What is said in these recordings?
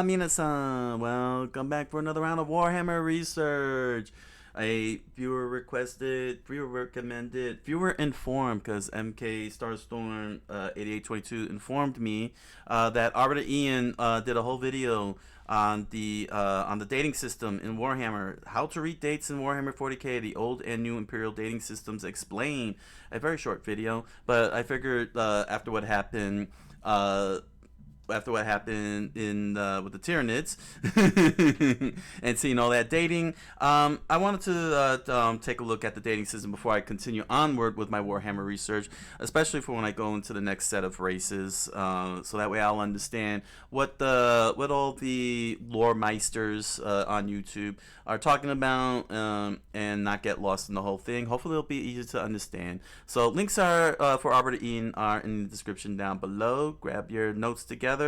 Minasan, welcome back for another round of Warhammer research. A viewer requested, viewer recommended, viewer informed, because MK Starstorm 8822 informed me that Arbiter Ian did a whole video on the dating system in Warhammer, how to read dates in Warhammer 40k, the old and new Imperial dating systems explained. A very short video, but I figured after what happened in with the Tyranids and seeing all that dating, I wanted to take a look at the dating system before I continue onward with my Warhammer research, especially for when I go into the next set of races, so that way I'll understand what all the lore meisters on YouTube are talking about, and not get lost in the whole thing. Hopefully it'll be easy to understand. So links are for Arbitor Ian are in the description down below. Grab your notes together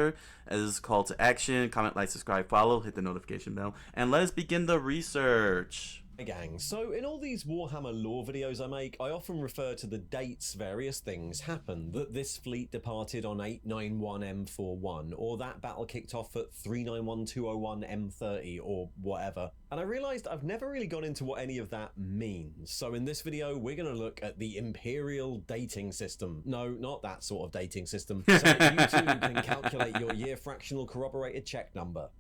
as a call to action. Comment, like, subscribe, follow, hit the notification bell, and let us begin the research. Hey gang, so in all these Warhammer lore videos I make, I often refer to the dates various things happened. That this fleet departed on 891M41, or that battle kicked off at 391201M30, or whatever. And I realised I've never really gone into what any of that means. So in this video, we're going to look at the Imperial dating system. No, not that sort of dating system. So that you too can calculate your year fractional corroborated check number.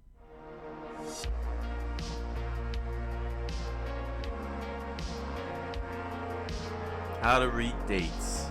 How to read dates.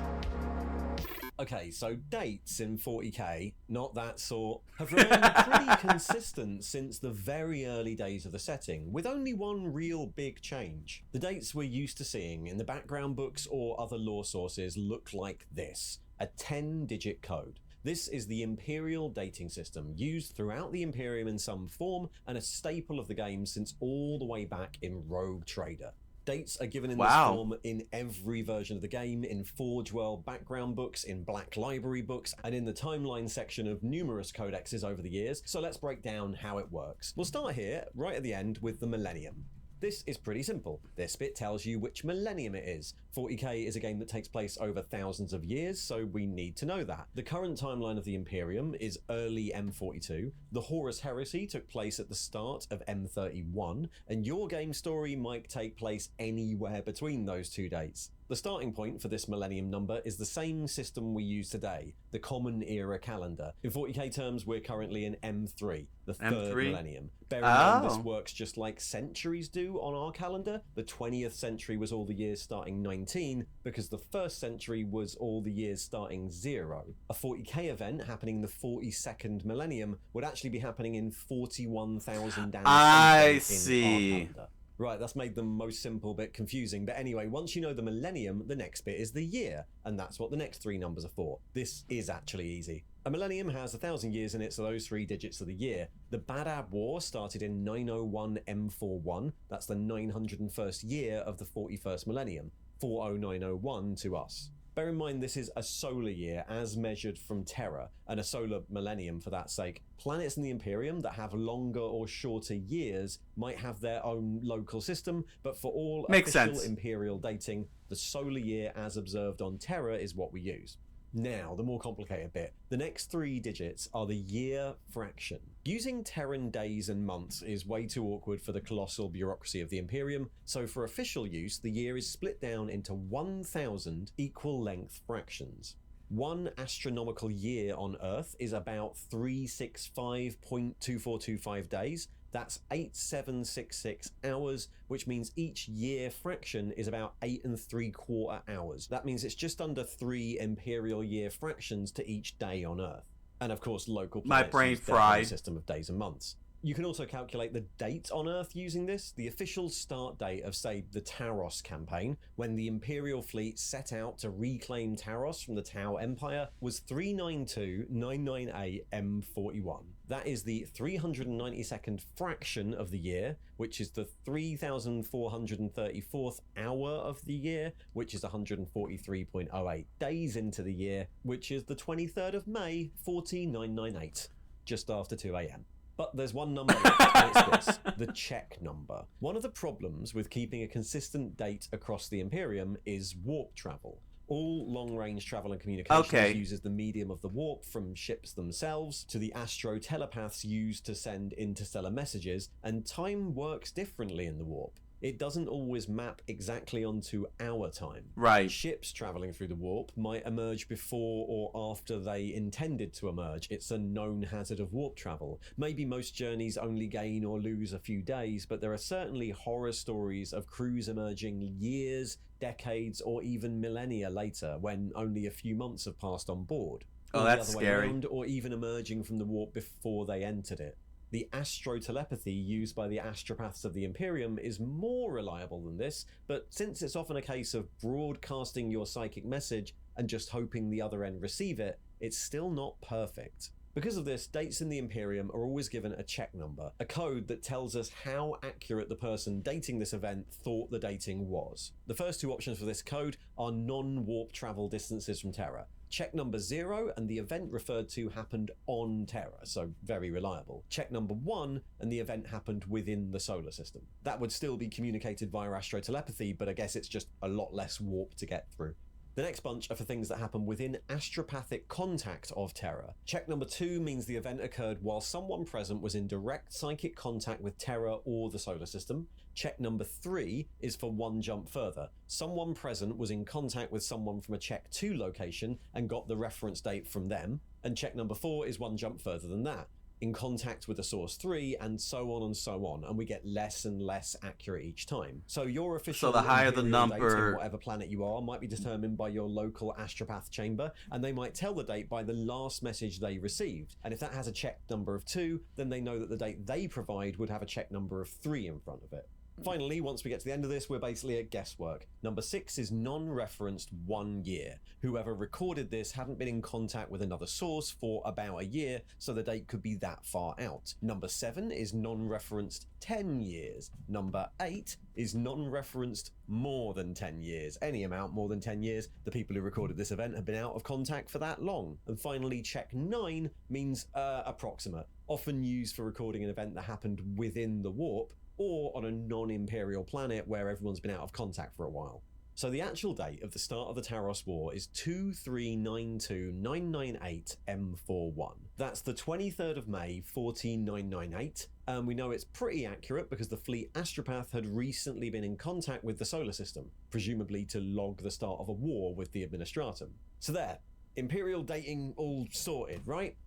Okay, so dates in 40k, not that sort, have remained pretty consistent since the very early days of the setting, with only one real big change. The dates we're used to seeing in the background books or other lore sources look like this: a 10-digit code. This is the Imperial dating system, used throughout the Imperium in some form, and a staple of the game since all the way back in Rogue Trader. Dates are given in this form in every version of the game, in Forge World background books, in Black Library books, and in the timeline section of numerous codexes over the years, so let's break down how it works. We'll start here, right at the end, with the Millennium. This is pretty simple. This bit tells you which millennium it is. 40k is a game that takes place over thousands of years, so we need to know that. The current timeline of the Imperium is early M42. The Horus Heresy took place at the start of M31, and your game story might take place anywhere between those two dates. The starting point for this millennium number is the same system we use today, the Common Era calendar. In 40k terms, we're currently in M3, the third millennium. Bear in mind, this works just like centuries do on our calendar. The 20th century was all the years starting 19, because the first century was all the years starting 0. A 40k event happening in the 42nd millennium would actually be happening in 41,000 I see. Right, that's made the most simple bit confusing, but anyway, once you know the millennium, the next bit is the year, and that's what the next three numbers are for. This is actually easy. A millennium has 1,000 years in it, so those three digits are the year. The Badab War started in 901 M41, that's the 901st year of the 41st millennium, 40901 to us. Bear in mind this is a solar year as measured from Terra, and a solar millennium for that sake. Planets in the Imperium that have longer or shorter years might have their own local system, but for all official Imperial dating, the solar year as observed on Terra is what we use. Now, the more complicated bit. The next three digits are the year fraction. Using Terran days and months is way too awkward for the colossal bureaucracy of the Imperium, so for official use, the year is split down into 1,000 equal length fractions. One astronomical year on Earth is about 365.2425 days. That's 8766 hours, which means each year fraction is about 8 3/4 hours. That means it's just under 3 Imperial year fractions to each day on Earth. And of course, local planets use their own system of days and months. You can also calculate the date on Earth using this. The official start date of, say, the Taros campaign, when the Imperial fleet set out to reclaim Taros from the Tau Empire, was 392998 M41. That is the 392nd fraction of the year, which is the 3434th hour of the year, which is 143.08 days into the year, which is the 23rd of May, 14998, just after 2 AM. But there's one number left, and it's this, the check number. One of the problems with keeping a consistent date across the Imperium is warp travel. All long-range travel and communications Okay. uses the medium of the warp, from ships themselves to the astro-telepaths used to send interstellar messages, and time works differently in the warp. It doesn't always map exactly onto our time. Right. Ships traveling through the warp might emerge before or after they intended to emerge. It's a known hazard of warp travel. Maybe most journeys only gain or lose a few days, but there are certainly horror stories of crews emerging years, decades, or even millennia later, when only a few months have passed on board. Oh, Or that's the other scary. way around, or even emerging from the warp before they entered it. The astro-telepathy used by the astropaths of the Imperium is more reliable than this, but since it's often a case of broadcasting your psychic message and just hoping the other end receive it, it's still not perfect. Because of this, dates in the Imperium are always given a check number, a code that tells us how accurate the person dating this event thought the dating was. The first two options for this code are non-warp travel distances from Terra. Check number 0 and the event referred to happened on Terra, so very reliable. Check number 1 and the event happened within the solar system. That would still be communicated via astro-telepathy, but I guess it's just a lot less warp to get through. The next bunch are for things that happen within astropathic contact of Terra. Check number 2 means the event occurred while someone present was in direct psychic contact with Terra or the solar system. Check number 3 is for one jump further. Someone present was in contact with someone from a check 2 location and got the reference date from them. And check number 4 is one jump further than that, in contact with a source 3, and so on and so on, and we get less and less accurate each time. So your official So the higher the Imperial date number- on whatever planet you are might be determined by your local astropath chamber, and they might tell the date by the last message they received. And if that has a check number of 2, then they know that the date they provide would have a check number of 3 in front of it. Finally, once we get to the end of this, we're basically at guesswork. Number 6 is non-referenced 1 year. Whoever recorded this hadn't been in contact with another source for about a year, so the date could be that far out. Number 7 is non-referenced 10 years. Number 8 is non-referenced more than 10 years. Any amount more than 10 years, the people who recorded this event have been out of contact for that long. And finally, check 9 means approximate, often used for recording an event that happened within the warp, or on a non-Imperial planet where everyone's been out of contact for a while. So the actual date of the start of the Taros War is 2392-998 M41. That's the 23rd of May, 14998, and we know it's pretty accurate because the fleet astropath had recently been in contact with the solar system, presumably to log the start of a war with the Administratum. So there, Imperial dating all sorted, right?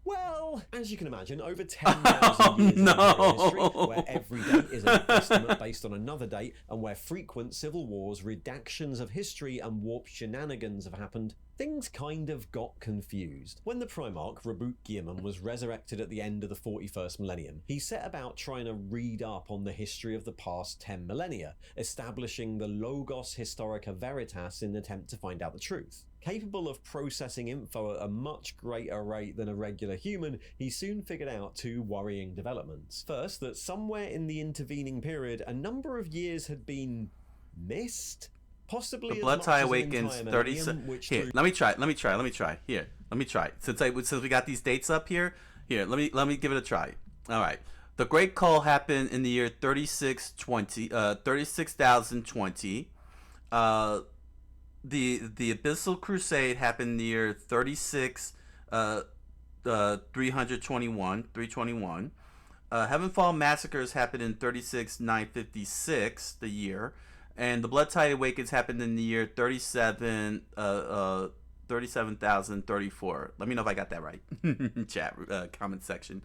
Well, as you can imagine, over 10,000 years in Imperial history, where every date is an estimate based on another date, and where frequent civil wars, redactions of history, and warp shenanigans have happened, things kind of got confused. When the Primarch, Bouken, was resurrected at the end of the 41st millennium, he set about trying to read up on the history of the past 10 millennia, establishing the Logos Historica Veritas in an attempt to find out the truth. Capable of processing info at a much greater rate than a regular human, he soon figured out 2 worrying developments. First, that somewhere in the intervening period, a number of years had been missed? Possibly The as blood much tie as an awakens entire 30 millennium, which here, through- let me try. Here, let me try. Since we got these dates up here, let me give it a try. All right. The Great Call happened in the year 36,020. The Abyssal Crusade happened in the year 321. Heavenfall Massacres happened in 36,956, the year, and the Blood Tide Awakens happened in the year 37,034. Let me know if I got that right. Chat, comment section.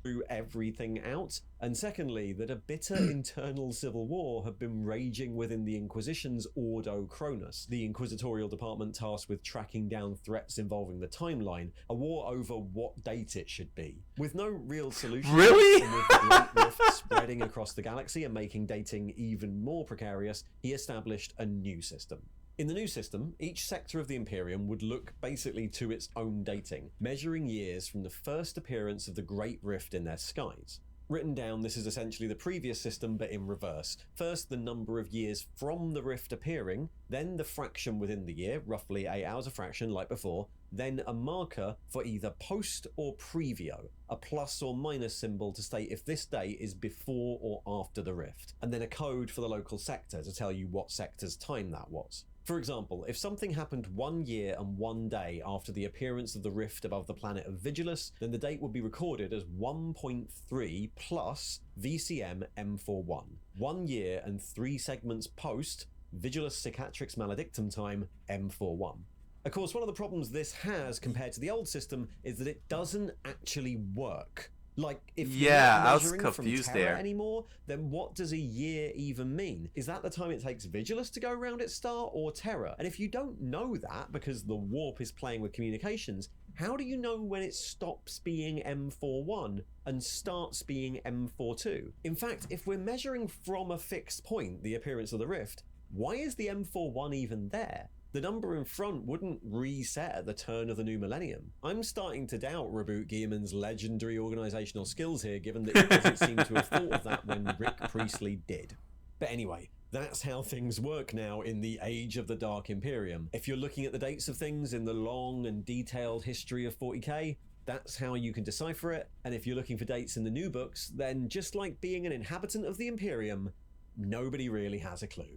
Threw everything out, and secondly, that a bitter internal civil war had been raging within the Inquisition's Ordo Cronus, the inquisitorial department tasked with tracking down threats involving the timeline, a war over what date it should be. With no real solution, Really? and with the Great Rift spreading across the galaxy and making dating even more precarious, he established a new system. In the new system, each sector of the Imperium would look basically to its own dating, measuring years from the first appearance of the Great Rift in their skies. Written down, this is essentially the previous system but in reverse. First, the number of years from the rift appearing, then the fraction within the year, roughly 8 hours a fraction like before, then a marker for either post or previo, a plus or minus symbol to state if this date is before or after the rift, and then a code for the local sector to tell you what sector's time that was. For example, if something happened 1 year and 1 day after the appearance of the rift above the planet of Vigilus, then the date would be recorded as 1.3 plus VCM M41. 1 year and 3 segments post Vigilus Cicatrix Maledictum time M41. Of course, one of the problems this has compared to the old system is that it doesn't actually work. Like, if you're not I was measuring confused from Terra there. anymore, then what does a year even mean? Is that the time it takes Vigilus to go around its star, or Terra? And if you don't know that, because the warp is playing with communications, how do you know when it stops being M41 and starts being M42? In fact, if we're measuring from a fixed point the appearance of the rift, why is the M41 even there? The number in front wouldn't reset at the turn of the new millennium. I'm starting to doubt Reboot Guilliman's legendary organisational skills here, given that he doesn't seem to have thought of that when Rick Priestley did. But anyway, that's how things work now in the age of the Dark Imperium. If you're looking at the dates of things in the long and detailed history of 40k, that's how you can decipher it. And if you're looking for dates in the new books, then just like being an inhabitant of the Imperium, nobody really has a clue.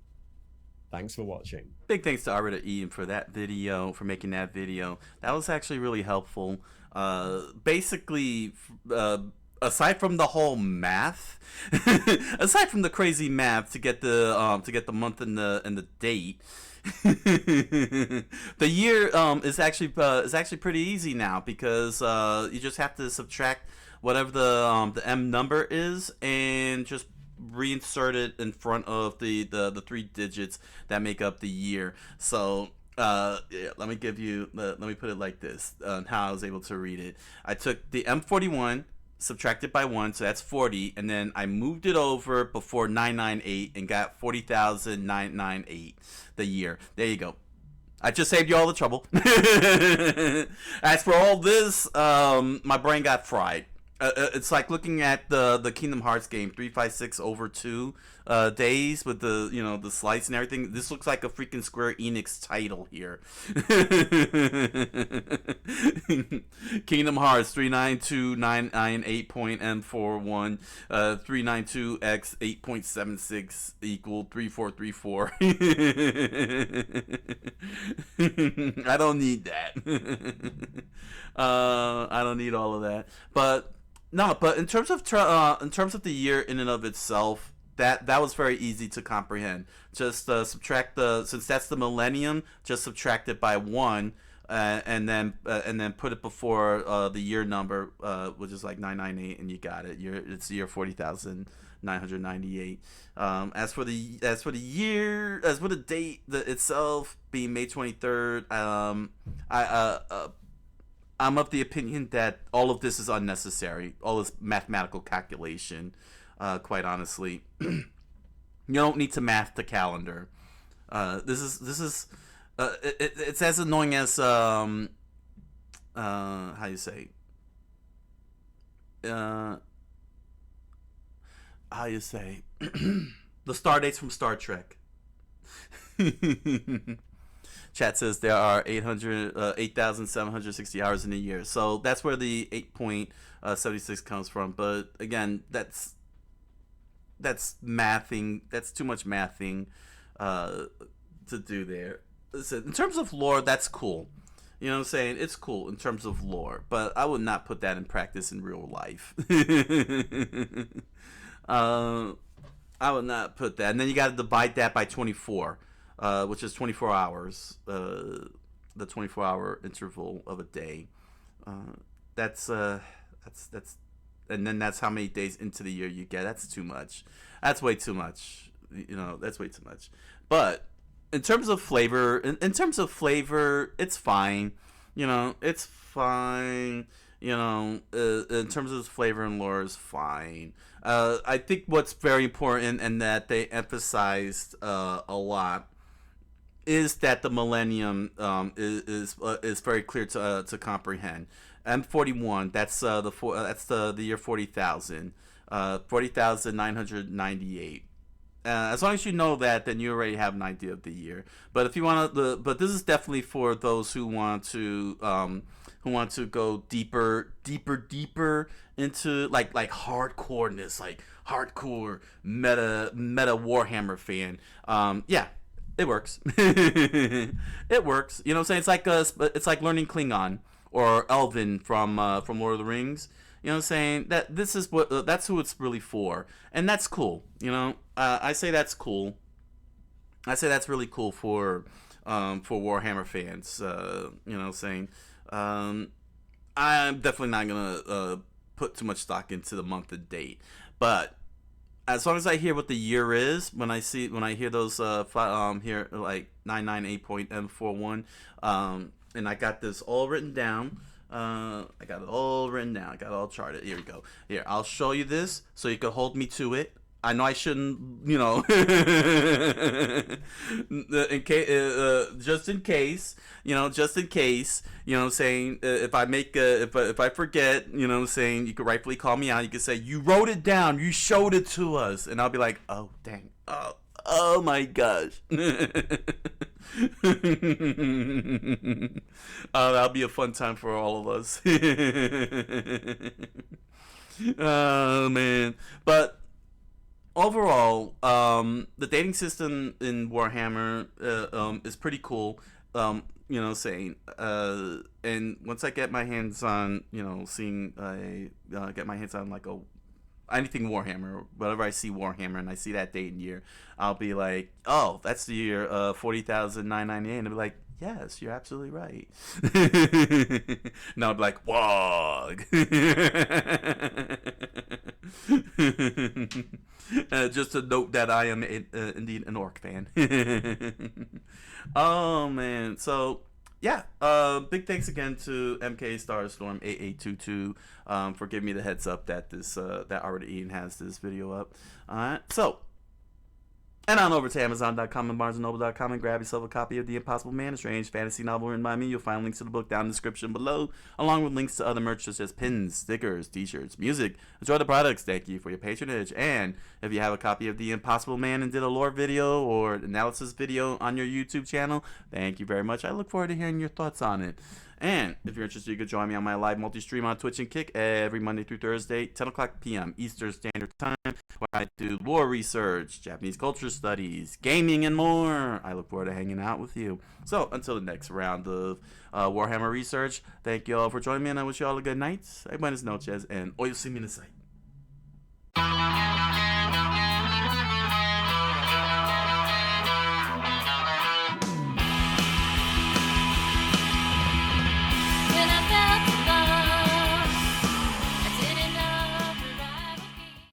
Thanks for watching. Big thanks to Arbitor Ian for that video, for making that video. That was actually really helpful. Basically, aside from the whole math, aside from the crazy math to get the month and the date, the year is actually pretty easy now, because you just have to subtract whatever the M number is and just reinsert it in front of the 3 digits that make up the year. So yeah, let me put it like this, how I was able to read it. I took the M41, subtracted by 1, so that's 40, and then I moved it over before 998 and got 40,998, the year. There you go. I just saved you all the trouble. As for all this, my brain got fried. It's like looking at the Kingdom Hearts game 356 over 2 days with the the slice and everything. This looks like a freaking Square Enix title here. Kingdom Hearts 392.998.M41 392x 8.76 equal 3434. I don't need that. I don't need all of that, but. No, but in terms of the year in and of itself, that was very easy to comprehend. Just subtract since that's the millennium, just subtract it by 1, and then put it before the year number, which is like 998, and you got it. It's year 40,998. As for the year, as for the date itself being May 23rd, I'm of the opinion that all of this is unnecessary. All this mathematical calculation, quite honestly, you don't need to math the calendar. This is it's as annoying as how you say the star dates from Star Trek. Chat says there are 8,760 hours in a year. So that's where the 8.76 comes from. But again, that's mathing. That's too much mathing to do there. Listen, in terms of lore, that's cool. You know what I'm saying? It's cool in terms of lore. But I would not put that in practice in real life. I would not put that. And then you got to divide that by 24. Which is 24 hours, the 24-hour interval of a day. That's and then that's how many days into the year you get. That's too much. That's way too much. That's way too much. But in terms of flavor, it's fine. It's fine. In terms of flavor and lore is fine. I think what's very important and that they emphasized a lot is that the millennium is very clear to comprehend. M41, that's the year 40,000, 40,998. As long as you know that, then you already have an idea of the year. But if you but this is definitely for those who want to go deeper into like hardcoreness, like hardcore meta Warhammer fan. Yeah. it works. It works. You know what I'm saying? It's like learning Klingon or Elven from Lord of the Rings. You know what I'm saying? That this is what that's who it's really for, and that's cool. You know, I say that's cool. I say that's really cool for Warhammer fans. You know what I'm saying? I'm definitely not gonna put too much stock into the month and date, but as long as I hear what the year is, when I hear those here like 998.M41, and I got this all written down. I got it all written down. I got it all charted. Here we go. Here, I'll show you this so you can hold me to it. I know I shouldn't, you know, in case, just in case, you know, you know what I'm saying, if I forget, you know what I'm saying, you could rightfully call me out. You could say, you wrote it down, you showed it to us, and I'll be like, oh, dang, oh my gosh. That'll be a fun time for all of us. Oh, man. But overall, the dating system in Warhammer is pretty cool. You know, saying, and once I get my hands on, you know, get my hands on like anything Warhammer, whenever I see Warhammer and I see that date and year, I'll be like, oh, that's the year 40,998, and I'll be like, yes, you're absolutely right. Now I'll be like, Wog. Just to note that I am indeed an orc fan. Oh man, so yeah, big thanks again to MK Starstorm 8822 for giving me the heads up that that Arbiter Ian has this video up. Alright, so and on over to Amazon.com and BarnesandNoble.com and grab yourself a copy of The Impossible Man, a strange fantasy novel written by me. You'll find links to the book down in the description below, along with links to other merch such as pins, stickers, t-shirts, music. Enjoy the products. Thank you for your patronage. And if you have a copy of The Impossible Man and did a lore video or analysis video on your YouTube channel, thank you very much. I look forward to hearing your thoughts on it. And if you're interested, you can join me on my live multi-stream on Twitch and Kick every Monday through Thursday, 10 o'clock p.m. Eastern Standard Time, where I do lore research, Japanese culture studies, gaming, and more. I look forward to hanging out with you. So, until the next round of Warhammer research, thank you all for joining me, and I wish you all a good night. Buenas noches, and hoy see me in the sight.